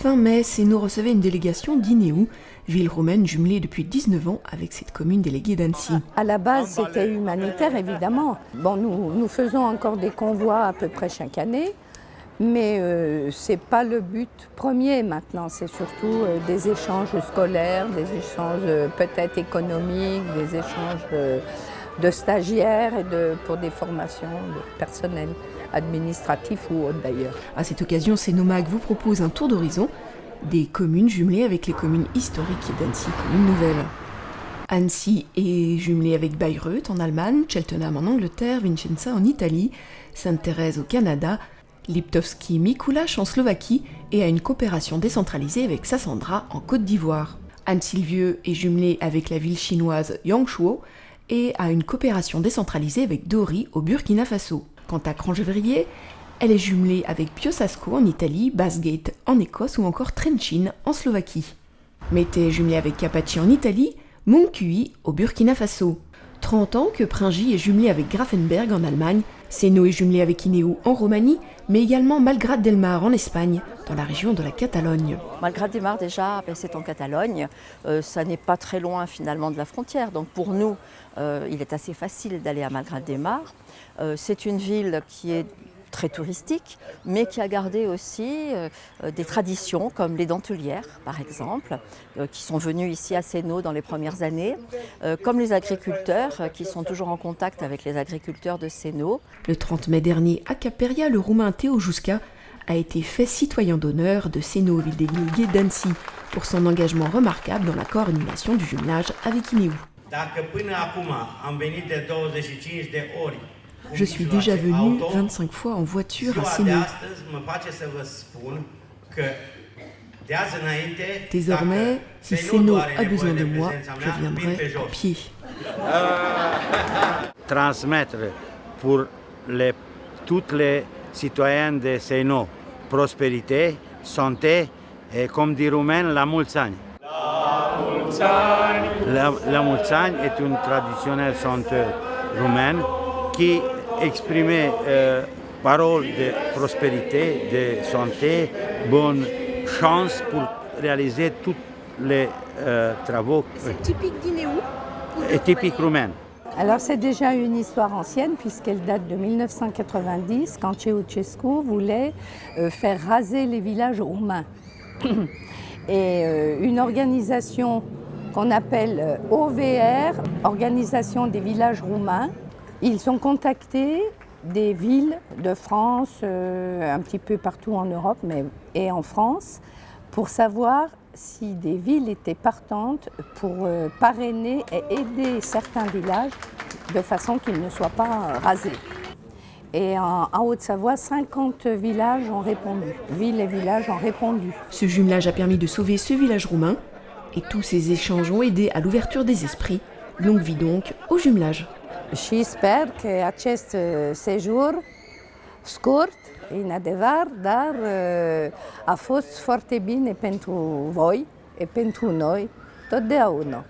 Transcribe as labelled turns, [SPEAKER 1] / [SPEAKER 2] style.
[SPEAKER 1] Fin mai, Sénot recevait une délégation d'Inéou, ville romaine jumelée depuis 19 ans avec cette commune déléguée d'Annecy.
[SPEAKER 2] À la base, c'était humanitaire, évidemment. Bon, nous faisons encore des convois à peu près chaque année, mais ce n'est pas le but premier maintenant. C'est surtout des échanges scolaires, des échanges peut-être économiques, des échanges de stagiaires et pour des formations de personnel administratif ou autre d'ailleurs.
[SPEAKER 1] À cette occasion, Sénomag vous propose un tour d'horizon des communes jumelées avec les communes historiques d'Annecy, commune nouvelle. Annecy est jumelée avec Bayreuth en Allemagne, Cheltenham en Angleterre, Vicenza en Italie, Sainte-Thérèse au Canada, Liptovský Mikuláš en Slovaquie et a une coopération décentralisée avec Sassandra en Côte d'Ivoire. Anne-Sylvieux est jumelée avec la ville chinoise Yangshuo et a une coopération décentralisée avec Dori au Burkina Faso. Quant à Cranchevrier, elle est jumelée avec Piossasco en Italie, Bathgate en Écosse ou encore Trenčín en Slovaquie. Mété est jumelée avec Capaci en Italie, Montcuy au Burkina Faso. 30 ans que Pringy est jumelée avec Grafenberg en Allemagne, Sénot est jumelée avec Inéou en Roumanie, mais également Malgrat del Mar en Espagne, dans la région de la Catalogne.
[SPEAKER 3] Malgrat del Mar déjà, c'est en Catalogne, ça n'est pas très loin finalement de la frontière, donc pour nous il est assez facile d'aller à Malgrat del Mar. C'est une ville qui est très touristique, mais qui a gardé aussi des traditions comme les dentellières, par exemple, qui sont venues ici à Sénot dans les premières années, comme les agriculteurs qui sont toujours en contact avec les agriculteurs de Sénot.
[SPEAKER 1] Le 30 mai dernier, à Caperia, le Roumain Teo Jusca a été fait citoyen d'honneur de Sénot, ville déléguée d'Annecy, pour son engagement remarquable dans la coordination du jumelage avec Inéou. Je suis déjà venu 25 fois en voiture à Sénot. Désormais, si Sénot a besoin de moi, je viendrai à pied.
[SPEAKER 4] Transmettre pour toutes les citoyens de Sénot prospérité, santé et, comme dit Roumain, la mulțani. La mulțani est une traditionnelle chanteuse roumaine qui exprimait paroles de prospérité, de santé, bonne chance pour réaliser tous les travaux.
[SPEAKER 5] C'est typique d'Inéou
[SPEAKER 4] Et typique roumaine.
[SPEAKER 2] Alors c'est déjà une histoire ancienne puisqu'elle date de 1990 quand Ceausescu voulait faire raser les villages roumains. Et une organisation qu'on appelle OVR, Organisation des villages roumains, ils ont contacté des villes de France, un petit peu partout en Europe et en France, pour savoir si des villes étaient partantes pour parrainer et aider certains villages de façon qu'ils ne soient pas rasés. Et en Haute-Savoie, 50 villages ont répondu, villes et villages ont répondu.
[SPEAKER 1] Ce jumelage a permis de sauver ce village roumain et tous ces échanges ont aidé à l'ouverture des esprits. Longue vie donc au jumelage.
[SPEAKER 2] Și sper că acest sejur scurt, în adevăr, dar a fost foarte bine pentru voi și pentru noi totdeauna.